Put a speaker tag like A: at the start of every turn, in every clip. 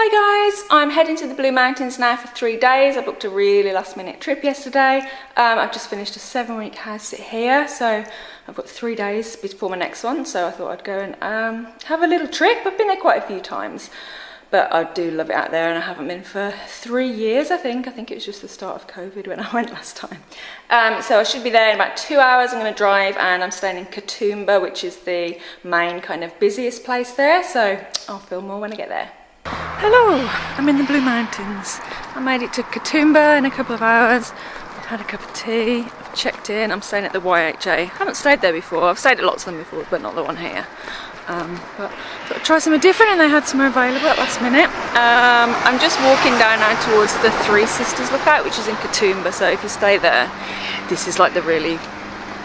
A: Hi guys, I'm heading to the Blue Mountains now for 3 days. I booked a really last minute trip yesterday. I've just finished a 7-week house sit here, so I've got 3 days before my next one, so I thought I'd go and have a little trip. I've been there quite a few times, but I do love it out there, and I haven't been for 3 years, I think. I think it was just the start of COVID when I went last time. So I should be there in about 2 hours. I'm going to drive, and I'm staying in Katoomba, which is the main kind of busiest place there, so I'll film more when I get there. Hello, I'm in the Blue Mountains. I made it to Katoomba in a couple of hours. I've had a cup of tea, I've checked in. I'm staying at the YHA. I haven't stayed there before. I've stayed at lots of them before, but not the one here. But thought I'd try something different, and they had some available at last minute. I'm just walking down now towards the Three Sisters lookout, which is in Katoomba. So if you stay there, this is like the really,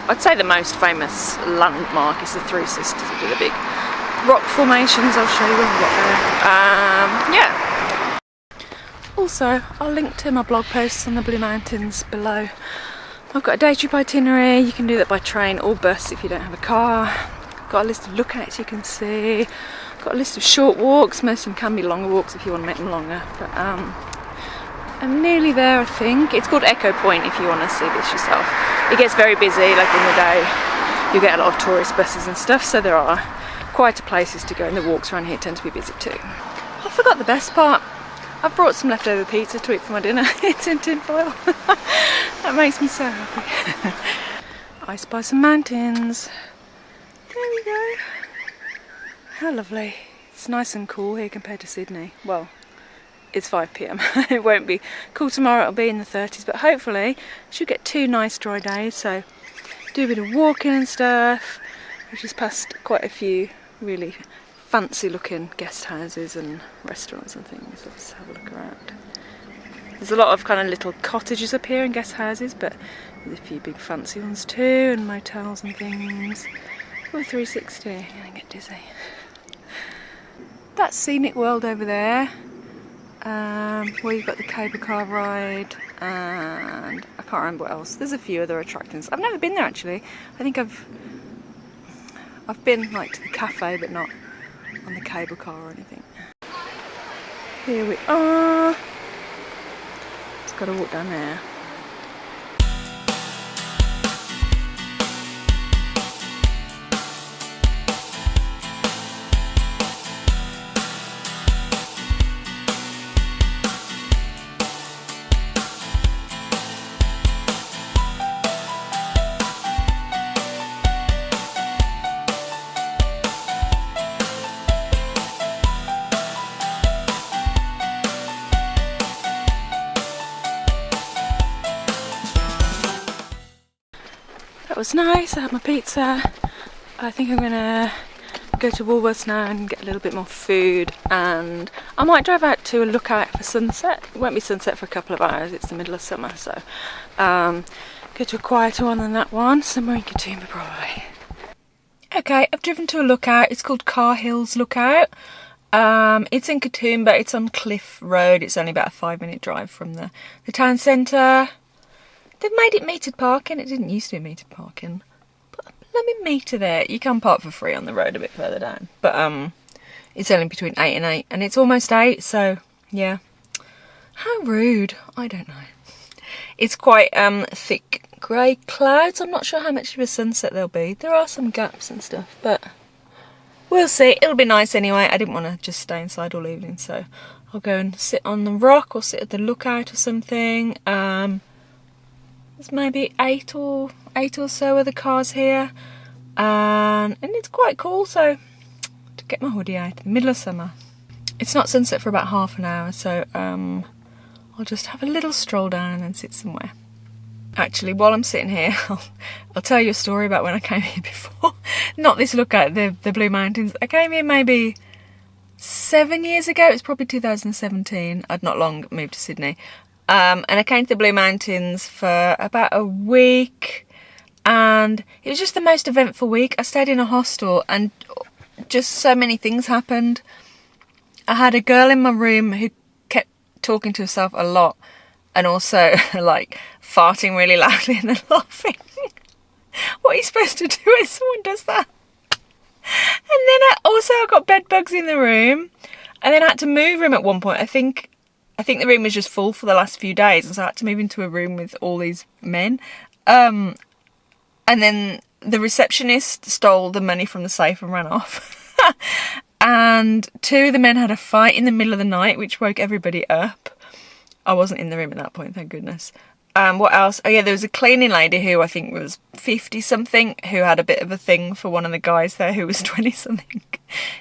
A: I'd say the most famous landmark is the Three Sisters, which are the big rock formations. I'll show you when we get there. Yeah. Also, I'll link to my blog posts on the Blue Mountains below. I've got a day trip itinerary. You can do that by train or bus if you don't have a car. Got a list of lookouts you can see. Got a list of short walks. Most of them can be longer walks if you want to make them longer. But I'm nearly there, I think. It's called Echo Point if you want to see this yourself. It gets very busy, like in the day. You get a lot of tourist buses and stuff, so there are quieter places to go, and the walks around here tend to be busy too. I forgot the best part. I've brought some leftover pizza to eat for my dinner. It's in tin foil. That makes me so happy. I spy some mountains. There we go. How lovely. It's nice and cool here compared to Sydney. Well, it's 5 PM. It won't be cool tomorrow, it'll be in the 30s, but hopefully should get 2 nice dry days, so do a bit of walking and stuff. We've just passed quite a few really fancy looking guest houses and restaurants and things. Let's have a look around. There's a lot of kind of little cottages up here and guest houses, but there's a few big fancy ones too, and motels and things. Oh, 360, I'm gonna get dizzy. That's Scenic World over there, where you've got the cable car ride, and I can't remember what else. There's a few other attractions. I've never been there actually. I think I've been like to the cafe, but not on the cable car or anything. Here we are. Just got to walk down there. That was nice. I had my pizza. I think I'm gonna go to Woolworths now and get a little bit more food, and I might drive out to a lookout for sunset. It won't be sunset for a couple of hours, it's the middle of summer, so go to a quieter one than that one, somewhere in Katoomba probably. Okay, I've driven to a lookout. It's called Cahill's Lookout. It's in Katoomba. It's on Cliff Road. It's only about a 5-minute drive from the town centre. They've made it metered parking. It didn't used to be metered parking. But let me meter there. You can park for free on the road a bit further down. But it's only between 8 and 8. And it's almost 8, so yeah. How rude. I don't know. It's quite thick grey clouds. I'm not sure how much of a sunset there'll be. There are some gaps and stuff, but we'll see. It'll be nice anyway. I didn't want to just stay inside all evening, so I'll go and sit on the rock or sit at the lookout or something. There's maybe 8 or so other cars here, and it's quite cool. So to get my hoodie out in the middle of summer. It's not sunset for about half an hour, so I'll just have a little stroll down and then sit somewhere. Actually, while I'm sitting here, I'll tell you a story about when I came here before. Not this lookout, the Blue Mountains. I came here maybe 7 years ago. It was probably 2017. I'd not long moved to Sydney. And I came to the Blue Mountains for about a week, and it was just the most eventful week. I stayed in a hostel, and just so many things happened. I had a girl in my room who kept talking to herself a lot, and also like farting really loudly and then laughing. What are you supposed to do when someone does that? And then I got bed bugs in the room.
B: And then I had to move room at one point. I think the room was just full for the last few days, and so I had to move into a room with all these men. And then the receptionist stole the money from the safe and ran off. And 2 of the men had a fight in the middle of the night, which woke everybody up. I wasn't in the room at that point, thank goodness. What else? Oh yeah, there was a cleaning lady who I think was 50-something who had a bit of a thing for one of the guys there who was 20-something.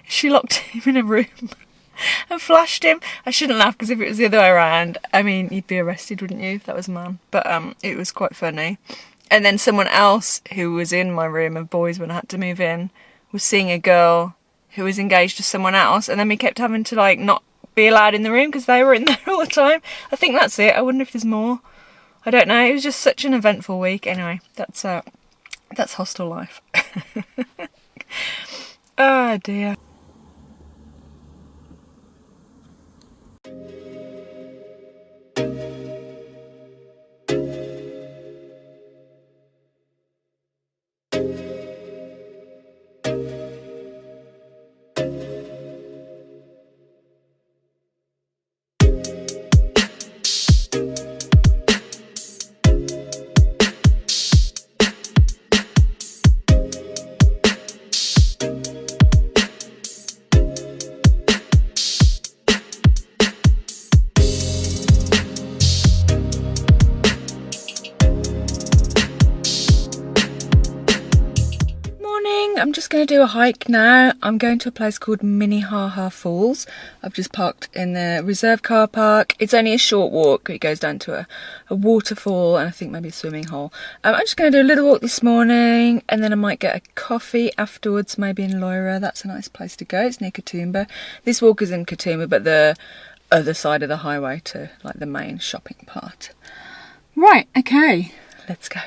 B: She locked him in a room and flashed him. I shouldn't laugh because if it was the other way around, I mean, you'd be arrested, wouldn't you, if that was a man? But it was quite funny. And then someone else who was in my room of boys when I had to move in was seeing a girl who was engaged to someone else, and then we kept having to like not be allowed in the room because they were in there all the time. I think that's it. I wonder if there's more. I don't know. It was just such an eventful week. Anyway, that's hostel life. Oh dear. I'm just going to do a hike now. I'm going to a place called Minnehaha Falls. I've just parked in the reserve car park. It's only a short walk. It goes down to a waterfall and I think maybe a swimming hole. I'm just going to do a little walk this morning and then I might get a coffee afterwards, maybe in Leura. That's a nice place to go. It's near Katoomba. This walk is in Katoomba, but the other side of the highway to like the main shopping part. Right, okay, let's go.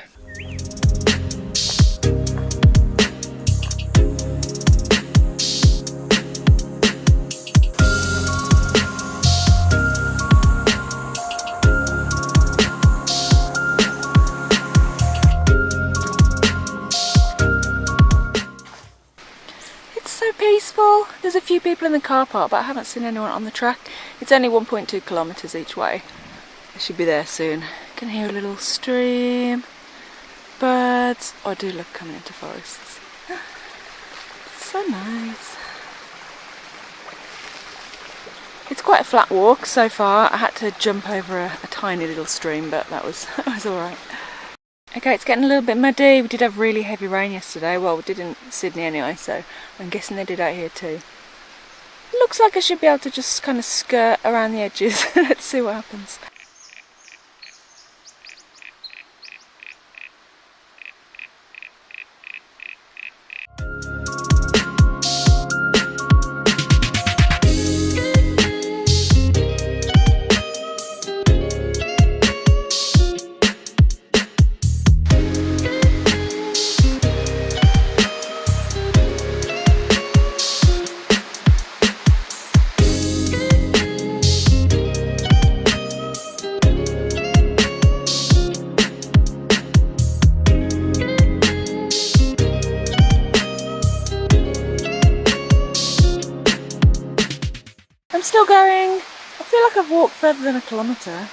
B: Peaceful. There's a few people in the car park, but I haven't seen anyone on the track. It's only 1.2 kilometres each way. I should be there soon. Can hear a little stream, birds. Oh, I do love coming into forests. So nice. It's quite a flat walk so far. I had to jump over a tiny little stream, but that was alright. Okay, it's getting a little bit muddy. We did have really heavy rain yesterday. Well, we did in Sydney anyway, so I'm guessing they did out here too. Looks like I should be able to just kind of skirt around the edges. Let's see what happens. Still going. I feel like I've walked further than a kilometre.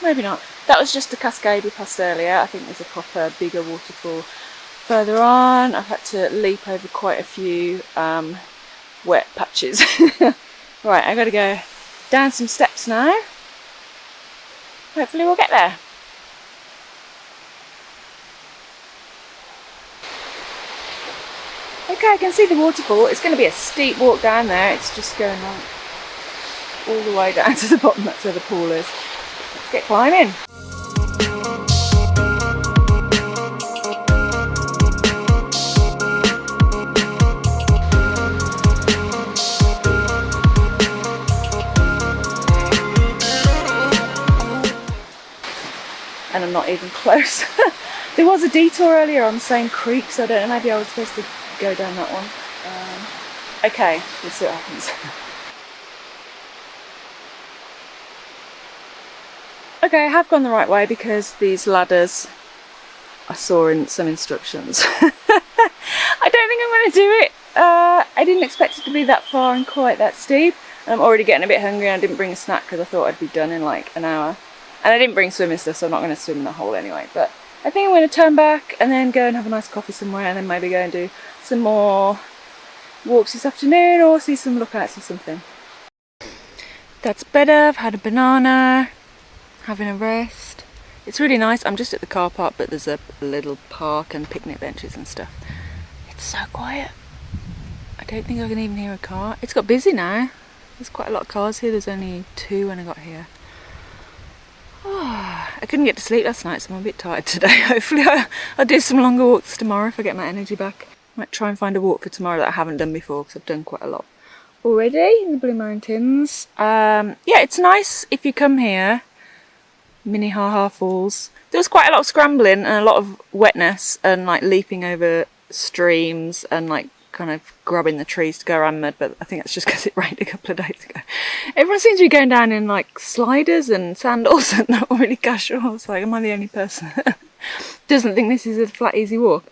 B: Maybe not. That was just a cascade we passed earlier. I think there's a proper bigger waterfall further on. I've had to leap over quite a few wet patches. Right, I've got to go down some steps now. Hopefully we'll get there. Okay, I can see the waterfall. It's going to be a steep walk down there. It's just going on all the way down to the bottom. That's where the pool is. Let's get climbing. And I'm not even close. There was a detour earlier on the same creek, so I don't know, maybe I was supposed to go down that one. Okay, let's see what happens. Okay, I have gone the right way because these ladders I saw in some instructions. I don't think I'm going to do it. I didn't expect it to be that far and quite that steep.
A: And I'm already getting a bit hungry, and I didn't bring a snack because I thought I'd be done in like an hour. And I didn't bring swimming stuff, so I'm not going to swim in the hole anyway. But I think I'm going to turn back and then go and have a nice coffee somewhere, and then maybe go and do some more walks this afternoon or see some lookouts or something. That's better. I've had a banana, having a rest. It's really nice. I'm just at the car park, but there's a little park and picnic benches and stuff. It's so quiet. I don't think I can even hear a car. It's got busy now. There's quite a lot of cars here. There's only 2 when I got here. Oh, I couldn't get to sleep last night, so I'm a bit tired today. Hopefully I'll do some longer walks tomorrow if I get my energy back. I might try and find a walk for tomorrow that I haven't done before, because I've done quite a lot already in the Blue Mountains. Yeah, it's nice if you come here. Minnehaha Falls. There was quite a lot of scrambling and a lot of wetness and like leaping over streams and like kind of grabbing the trees to go around mud, but I think that's just because it rained a couple of days ago. Everyone seems to be going down in like sliders and sandals and not really casual. It's like, am I the only person that doesn't think this is a flat easy walk?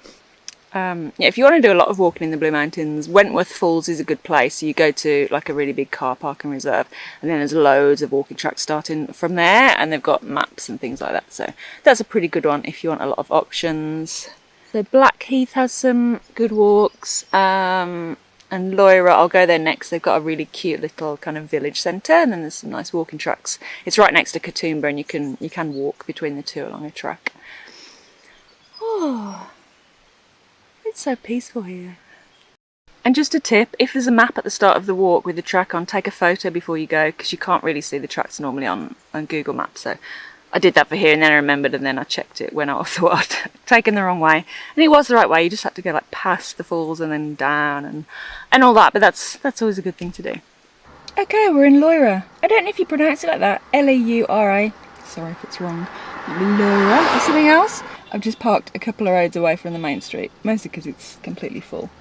A: Yeah, if you want to do a lot of walking in the Blue Mountains, Wentworth Falls is a good place. You go to like a really big car park and reserve, and then there's loads of walking tracks starting from there, and they've got maps and things like that, so that's a pretty good one if you want a lot of options. So Blackheath has some good walks, and Leura, I'll go there next. They've got a really cute little kind of village centre, and then there's some nice walking tracks. It's right next to Katoomba, and you can walk between the two along a track. Oh, it's so peaceful here. And just a tip, if there's a map at the start of the walk with the track on, take a photo before you go, because you can't really see the tracks normally on Google Maps. So I did that for here, and then I remembered, and then I checked it when I thought I'd taken the wrong way. And it was the right way. You just had to go like past the falls and then down and all that, but that's always a good thing to do. Okay, we're in Leura. I don't know if you pronounce it like that. L-E-U-R-A. Sorry if it's wrong. Leura or something else. I've just parked a couple of roads away from the main street, mostly because it's completely full.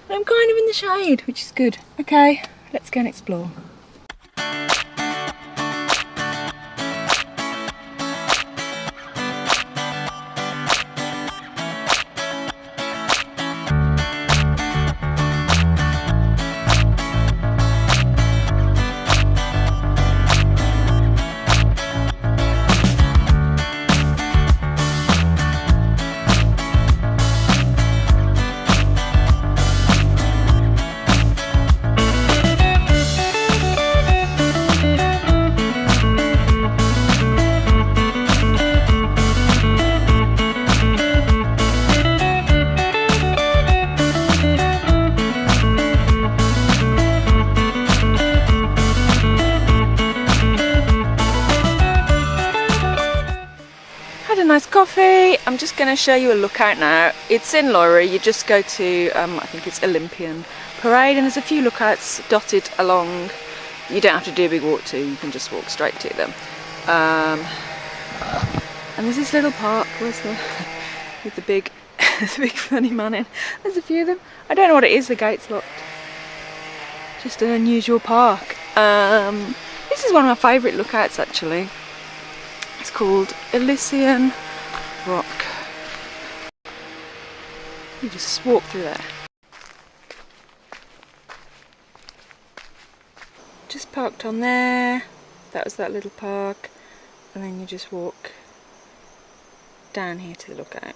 A: But I'm kind of in the shade, which is good. Okay, let's go and explore. Nice coffee. I'm just going to show you a lookout now. It's in Leura. You just go to I think it's Olympian Parade, and there's a few lookouts dotted along. You don't have to do a big walk to, you can just walk straight to them. And there's this little park with the big the big funny man in. There's a few of them. I don't know what it is, the gate's locked. Just an unusual park. This is one of my favourite lookouts actually. It's called Elysian Rock. You just walk through there. Just parked on there. That was that little park. And then you just walk down here to the lookout.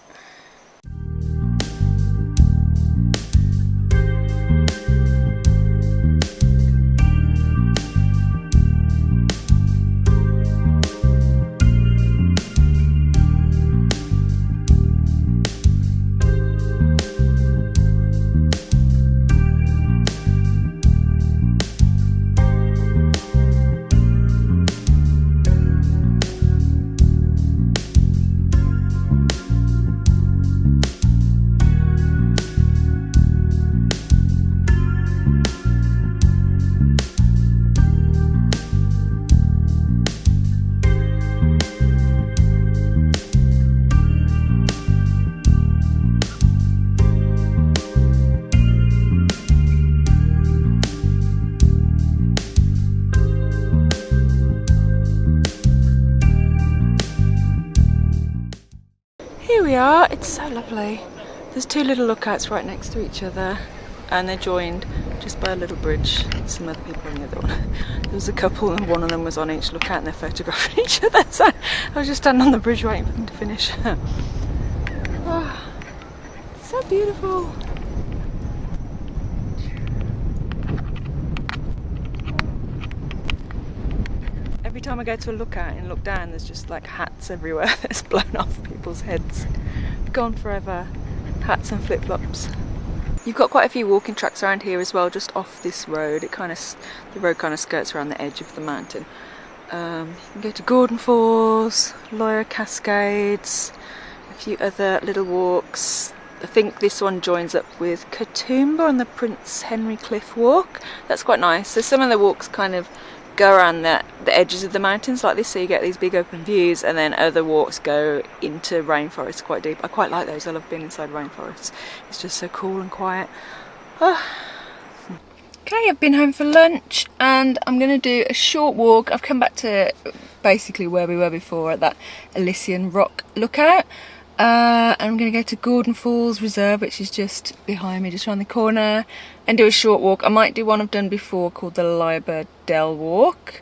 A: Here we are, it's so lovely. There's two little lookouts right next to each other, and they're joined just by a little bridge. Some other people on the other one. There was a couple and one of them was on each lookout and they're photographing each other, so I was just standing on the bridge waiting for them to finish. Oh, so beautiful. Every time I go to a lookout and look down, there's just like hats everywhere that's blown off people's heads. Gone forever. Hats and flip-flops. You've got quite a few walking tracks around here as well, just off this road. The road kind of skirts around the edge of the mountain. You can go to Gordon Falls, Leura Cascades, a few other little walks. I think this one joins up with Katoomba on the Prince Henry Cliff Walk. That's quite nice. So some of the walks kind of go around the edges of the mountains like this, so you get these big open views, and then other walks go into rainforest quite deep. I quite like those. I love being inside rainforests. It's just so cool and quiet. Oh. Okay, I've been home for lunch and I'm going to do a short walk. I've come back to basically where we were before at that Elysian rock lookout. I'm going to go to Gordon Falls Reserve, which is just behind me, just around the corner, and do a short walk. I might do one I've done before called the Lyrebird Dell walk,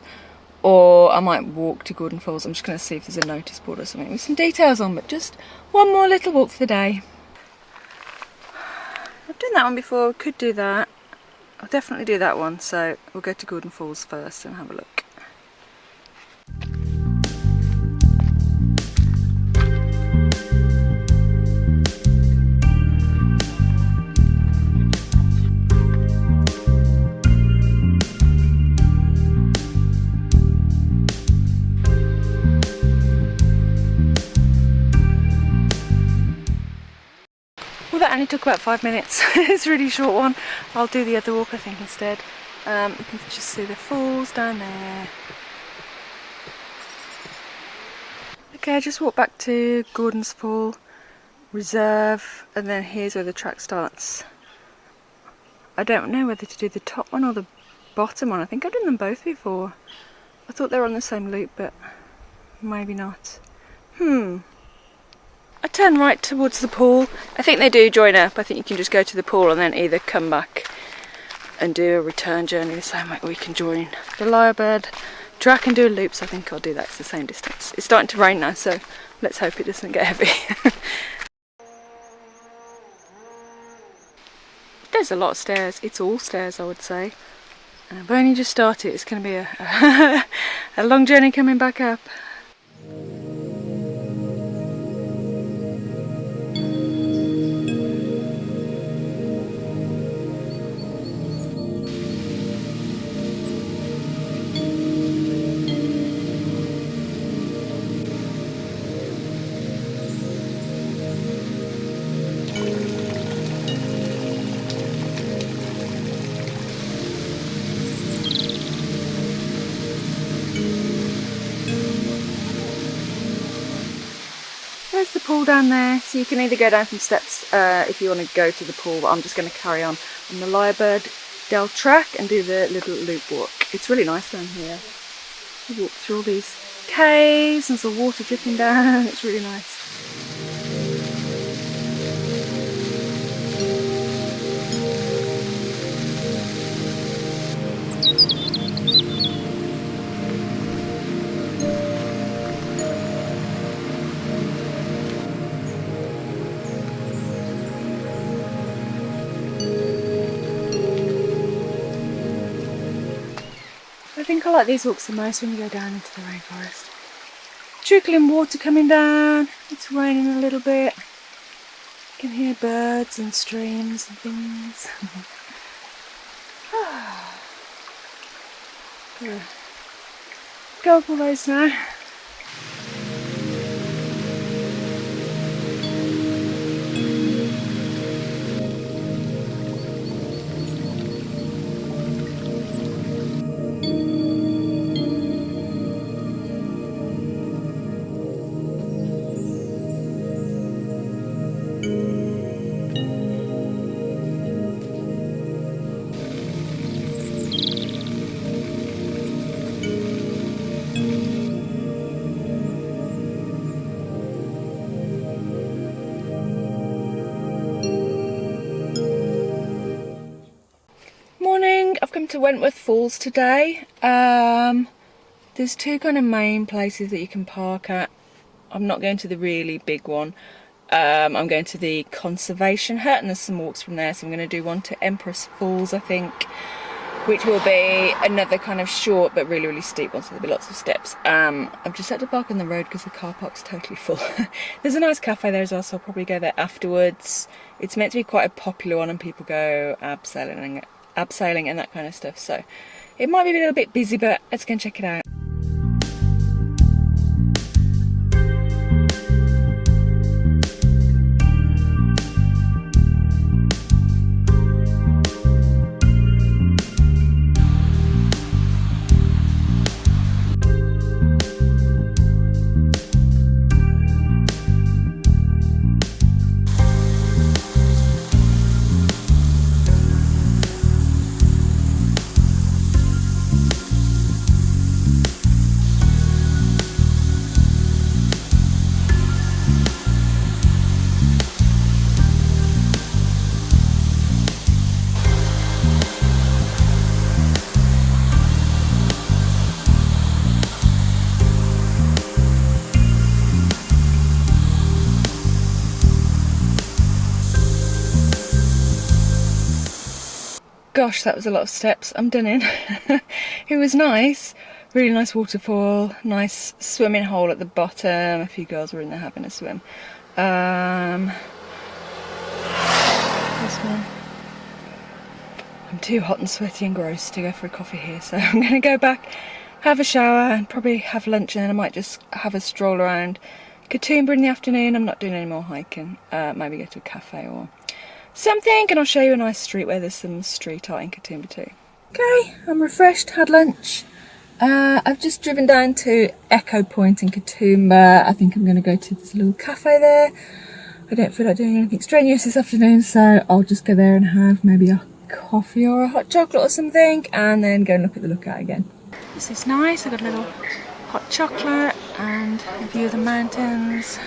A: or I might walk to Gordon Falls. I'm just going to see if there's a notice board or something with some details on, but just one more little walk for the day. I've done that one before, could do that. I'll definitely do that one, so we'll go to Gordon Falls first and have a look. Well, that only took about 5 minutes. It's a really short one. I'll do the other walk, I think, instead. You can just see the falls down there. Okay, I just walked back to Gordon's Fall Reserve, and then here's where the track starts. I don't know whether to do the top one or the bottom one. I think I've done them both before. I thought they were on the same loop, but maybe not. I turn right towards the pool. I think they do join up. I think you can just go to the pool and then either come back and do a return journey the same way, or you can join the Lyrebird track and do a loop. So I think I'll do that. It's the same distance. It's starting to rain now, so let's hope it doesn't get heavy. There's a lot of stairs. It's all stairs, I would say. And I've only just started. It's going to be a long journey coming back up. There's the pool down there, so you can either go down some steps if you want to go to the pool, but I'm just going to carry on the Lyrebird Dell track and do the little loop walk. It's really nice down here. You walk through all these caves and there's the water dripping down. It's really nice. I think I like these walks the most when you go down into the rainforest. Trickling water coming down, it's raining a little bit. You can hear birds and streams and things. Go up all those now.
B: I've come to Wentworth Falls today. There's two kind of main places that you can park at. I'm not going to the really big one. I'm going to the conservation hut, and there's some walks from there, so I'm going to do one to Empress Falls, I think, which will be another kind of short but really, really steep one, so there'll be lots of steps. I've just had to park on the road because the car park's totally full. There's a nice cafe there as well, so I'll probably go there afterwards. It's meant to be quite a popular one, and people go abseiling and that kind of stuff, so it might be a little bit busy, but let's go and check it out. Gosh, that was a lot of steps. I'm done in. It was nice. Really nice waterfall, nice swimming hole at the bottom. A few girls were in there having a swim. This one. I'm too hot and sweaty and gross to go for a coffee here, so I'm going to go back, have a shower, and probably have lunch, and then I might just have a stroll around Katoomba in the afternoon. I'm not doing any more hiking. Maybe go to a cafe or something, and I'll show you a nice street where there's some street art in Katoomba too. Okay, I'm refreshed, had lunch. I've just driven down to Echo Point in Katoomba. I think I'm going to go to this little cafe there. I don't feel like doing anything strenuous this afternoon, so I'll just go there and have maybe a coffee or a hot chocolate or something, and then go and look at the lookout again. This is nice. I've got a little hot chocolate and a view of the mountains.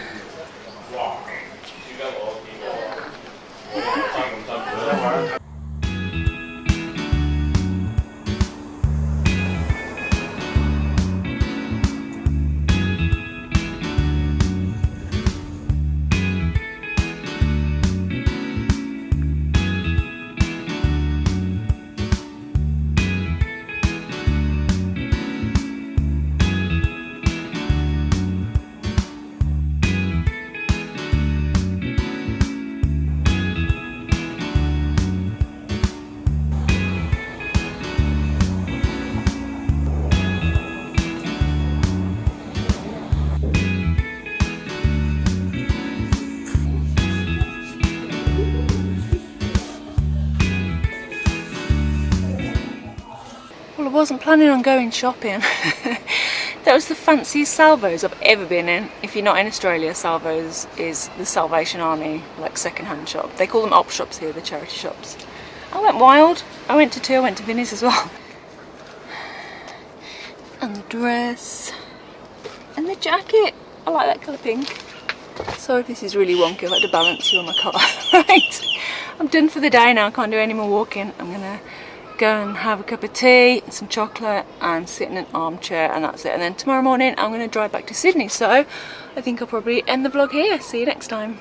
B: Well, I wasn't planning on going shopping. That was the fanciest Salvos I've ever been in. If you're not in Australia, Salvos is the Salvation Army, like second-hand shop. They call them op shops here, the charity shops. I went wild. I went to two. I went to Vinnie's as well. And the dress. And the jacket. I like that colour pink. Sorry if this is really wonky. I like to balance you on my car. Right. I'm done for the day now. I can't do any more walking. I'm going to go and have a cup of tea and some chocolate and sit in an armchair, and that's it. And then tomorrow morning I'm going to drive back to Sydney, so I think I'll probably end the vlog here. See you next time.